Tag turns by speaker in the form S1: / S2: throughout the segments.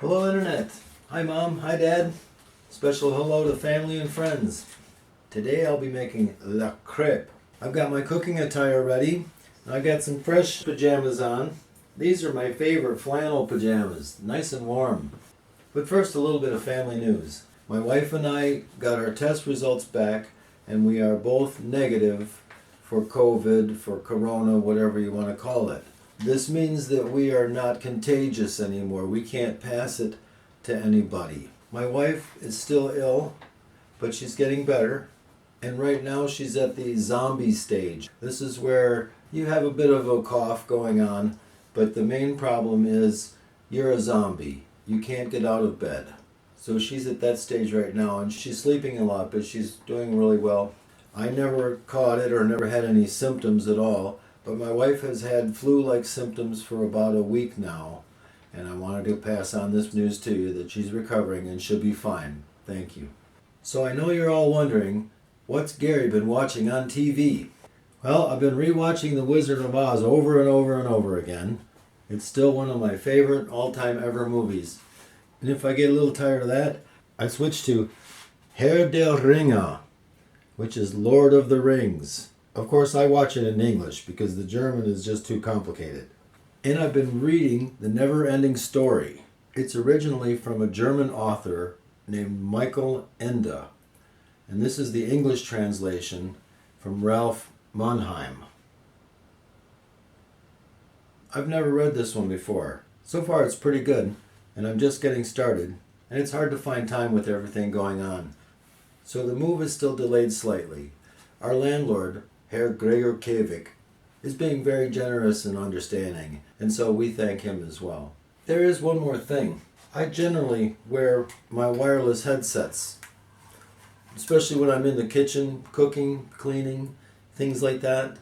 S1: Hello Internet. Hi Mom, hi Dad. Special hello to family and friends. Today I'll be making la crepe. I've got my cooking attire ready. I got some fresh pajamas on. These are my favorite flannel pajamas, nice and warm. But first a little bit of family news. My wife and I got our test results back and we are both negative for COVID, for corona, whatever you want to call it. This means that we are not contagious anymore. We can't pass it to anybody. My wife is still ill, but she's getting better. And right now she's at the zombie stage. This is where you have a bit of a cough going on, but the main problem is you're a zombie. You can't get out of bed. So she's at that stage right now, and she's sleeping a lot, but she's doing really well. I never caught it or never had any symptoms at all. But my wife has had flu-like symptoms for about a week now, and I wanted to pass on this news to you that she's recovering and she'll be fine. Thank you. So I know you're all wondering, what's Gary been watching on TV? Well, I've been rewatching The Wizard of Oz over and over and over again. It's still one of my favorite all-time ever movies. And if I get a little tired of that, I switch to Herr der Ringe, which is Lord of the Rings. Of course, I watch it in English because the German is just too complicated. And I've been reading The Never-Ending Story. It's originally from a German author named Michael Ende. And this is the English translation from Ralph Mannheim. I've never read this one before. So far it's pretty good, and I'm just getting started, and it's hard to find time with everything going on. So the move is still delayed slightly. Our landlord, Herr Gregor Kevik, is being very generous and understanding, and so we thank him as well. There is one more thing. I generally wear my wireless headsets, especially when I'm in the kitchen, cooking, cleaning, things like that.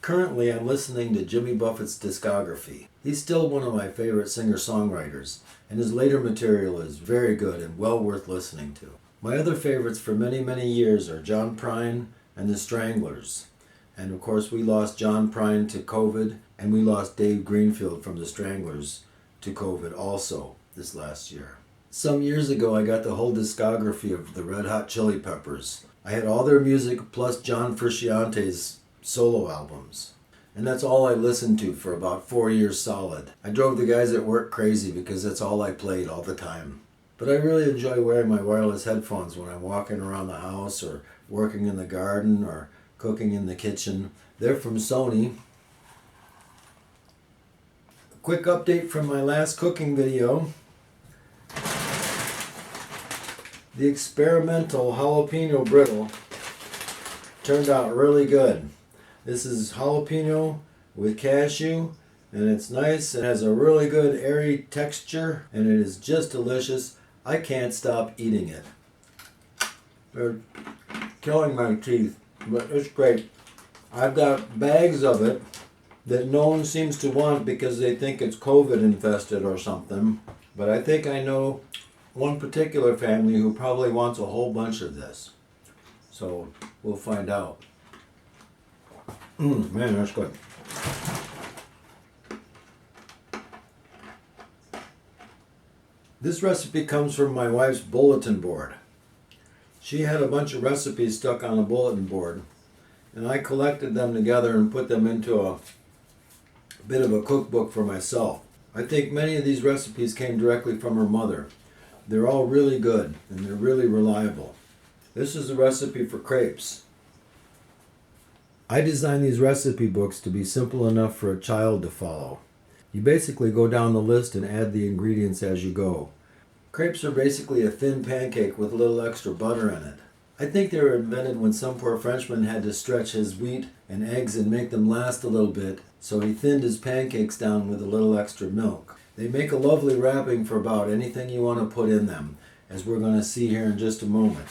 S1: Currently, I'm listening to Jimmy Buffett's discography. He's still one of my favorite singer-songwriters, and his later material is very good and well worth listening to. My other favorites for many, many years are John Prine and the Stranglers. And of course we lost John Prine to COVID, and we lost Dave Greenfield from the Stranglers to COVID also this last year. Some years ago I got the whole discography of the Red Hot Chili Peppers. I had all their music plus John Frusciante's solo albums. And that's all I listened to for about 4 years solid. I drove the guys at work crazy because that's all I played all the time. But I really enjoy wearing my wireless headphones when I'm walking around the house or working in the garden or cooking in the kitchen. They're from Sony. A quick update from my last cooking video. The experimental jalapeno brittle turned out really good. This is jalapeno with cashew, and it's nice. It has a really good airy texture, and it is just delicious. I can't stop eating it. They're killing my teeth, but it's great. I've got bags of it that no one seems to want because they think it's COVID infested or something. But I think I know one particular family who probably wants a whole bunch of this. So we'll find out. Man, that's good. This recipe comes from my wife's bulletin board. She had a bunch of recipes stuck on a bulletin board, and I collected them together and put them into a bit of a cookbook for myself. I think many of these recipes came directly from her mother. They're all really good, and they're really reliable. This is a recipe for crepes. I designed these recipe books to be simple enough for a child to follow. You basically go down the list and add the ingredients as you go. Crepes are basically a thin pancake with a little extra butter in it. I think they were invented when some poor Frenchman had to stretch his wheat and eggs and make them last a little bit, so he thinned his pancakes down with a little extra milk. They make a lovely wrapping for about anything you want to put in them, as we're going to see here in just a moment.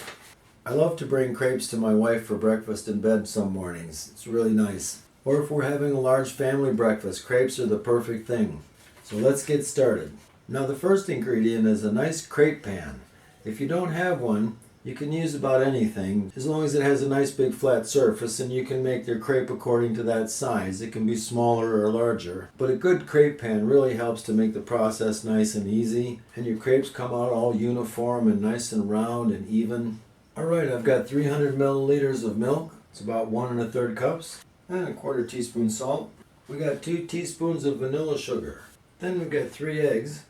S1: I love to bring crepes to my wife for breakfast in bed some mornings. It's really nice. Or if we're having a large family breakfast, crepes are the perfect thing. So let's get started. Now the first ingredient is a nice crepe pan. If you don't have one, You can use about anything as long as it has a nice big flat surface, and you can make your crepe according to that size. It can be smaller or larger, but a good crepe pan really helps to make the process nice and easy, and your crepes come out all uniform and nice and round and even. Alright, I've got 300 milliliters of milk. It's about 1 1/3 cups, and a 1/4 teaspoon salt. We got 2 teaspoons of vanilla sugar. Then we've got 3 eggs,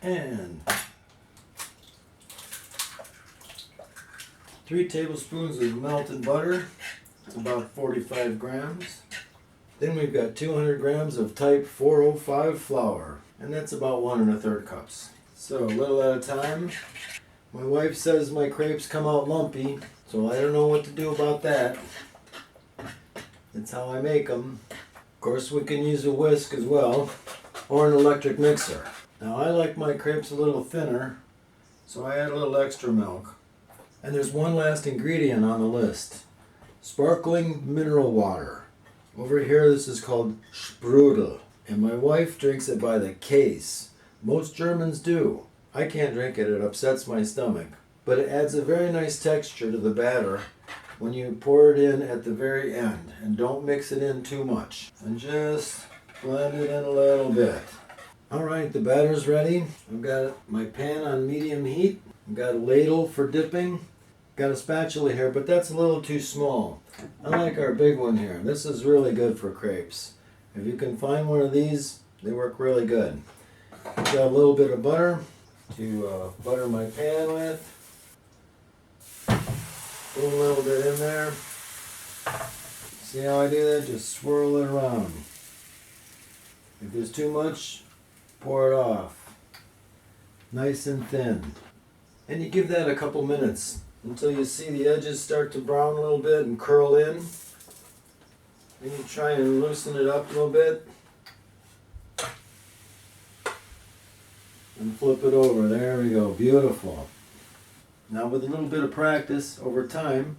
S1: and 3 tablespoons of melted butter. It's about 45 grams. Then we've got 200 grams of type 405 flour, and that's about 1 1/3 cups. So a little at a time. My wife says my crepes come out lumpy, so I don't know what to do about that. That's how I make them. Of course, we can use a whisk as well, or an electric mixer. Now I like my crepes a little thinner, so I add a little extra milk. And there's one last ingredient on the list. Sparkling mineral water. Over here this is called Sprudel, and my wife drinks it by the case. Most Germans do. I can't drink it, it upsets my stomach. But it adds a very nice texture to the batter when you pour it in at the very end. And don't mix it in too much. And just blend it in a little bit. Alright, the batter's ready. I've got my pan on medium heat. I've got a ladle for dipping. Got a spatula here, but that's a little too small. I like our big one here. This is really good for crepes. If you can find one of these, they work really good. Got a little bit of butter to butter my pan with. Put a little bit in there. See how I do that? Just swirl it around. If there's too much, pour it off. Nice and thin. And you give that a couple minutes until you see the edges start to brown a little bit and curl in. Then you try and loosen it up a little bit. And flip it over. There we go. Beautiful. Now with a little bit of practice over time,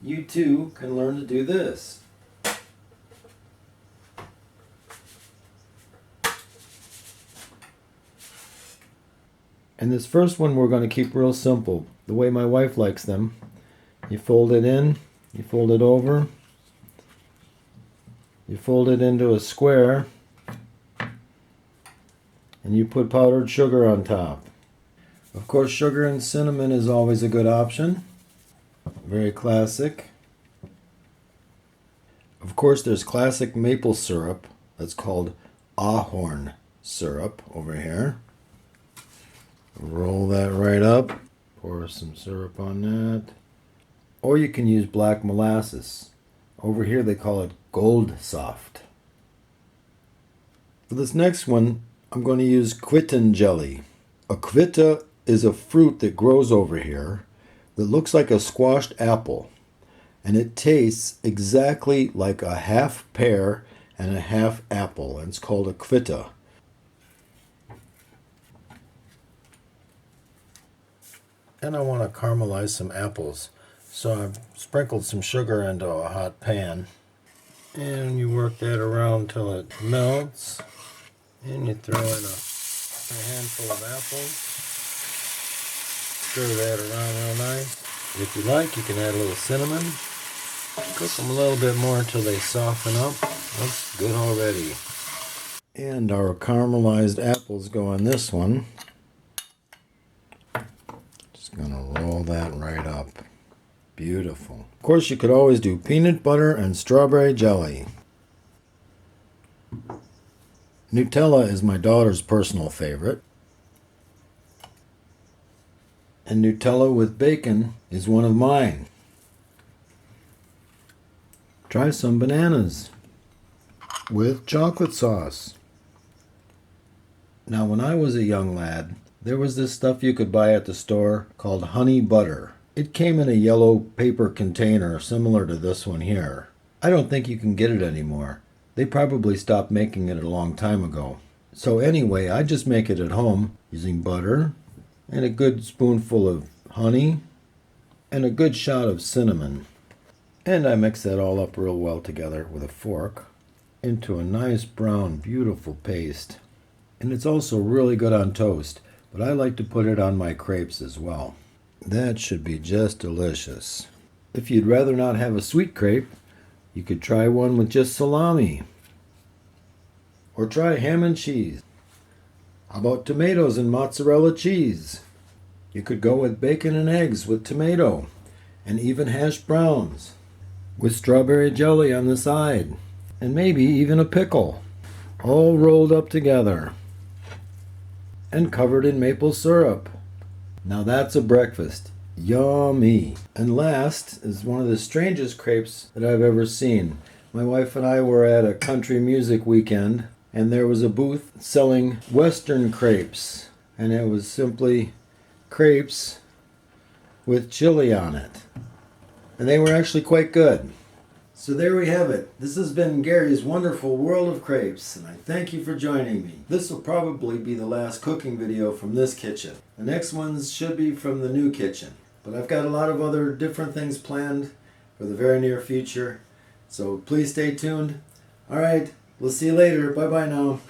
S1: you too can learn to do this. And this first one we're going to keep real simple, the way my wife likes them. You fold it in, you fold it over, you fold it into a square, and you put powdered sugar on top. Of course, sugar and cinnamon is always a good option. Very classic. Of course, there's classic maple syrup that's called Ahorn syrup over here. Roll that right up, pour some syrup on that. Or you can use black molasses. Over here they call it Gold Soft. For this next one, I'm going to use Quitten jelly. A quitte is a fruit that grows over here that looks like a squashed apple. And it tastes exactly like a half pear and a half apple. And it's called a quitte. And I want to caramelize some apples. So I've sprinkled some sugar into a hot pan. And you work that around till it melts. And you throw in a handful of apples. Stir that around real nice. If you like, you can add a little cinnamon. Cook them a little bit more until they soften up. Looks good already. And our caramelized apples go on this one. Just gonna roll that right up. Beautiful. Of course, you could always do peanut butter and strawberry jelly. Nutella is my daughter's personal favorite. And Nutella with bacon is one of mine. Try some bananas with chocolate sauce. Now, when I was a young lad, there was this stuff you could buy at the store called honey butter. It came in a yellow paper container similar to this one here. I don't think you can get it anymore. They probably stopped making it a long time ago. So anyway, I just make it at home using butter and a good spoonful of honey and a good shot of cinnamon. And I mix that all up real well together with a fork into a nice brown, beautiful paste. And it's also really good on toast, but I like to put it on my crepes as well. That should be just delicious. If you'd rather not have a sweet crepe, you could try one with just salami. Or try ham and cheese. How about tomatoes and mozzarella cheese? You could go with bacon and eggs with tomato, and even hash browns, with strawberry jelly on the side, and maybe even a pickle, all rolled up together and covered in maple syrup. Now that's a breakfast. Yummy. And last is one of the strangest crepes that I've ever seen. My wife and I were at a country music weekend, and there was a booth selling Western crepes, and it was simply crepes with chili on it. And they were actually quite good. So there we have it. This has been Gary's Wonderful World of Crepes, and I thank you for joining me. This will probably be the last cooking video from this kitchen. The next ones should be from the new kitchen. But I've got a lot of other different things planned for the very near future, so please stay tuned. Alright, we'll see you later. Bye-bye now.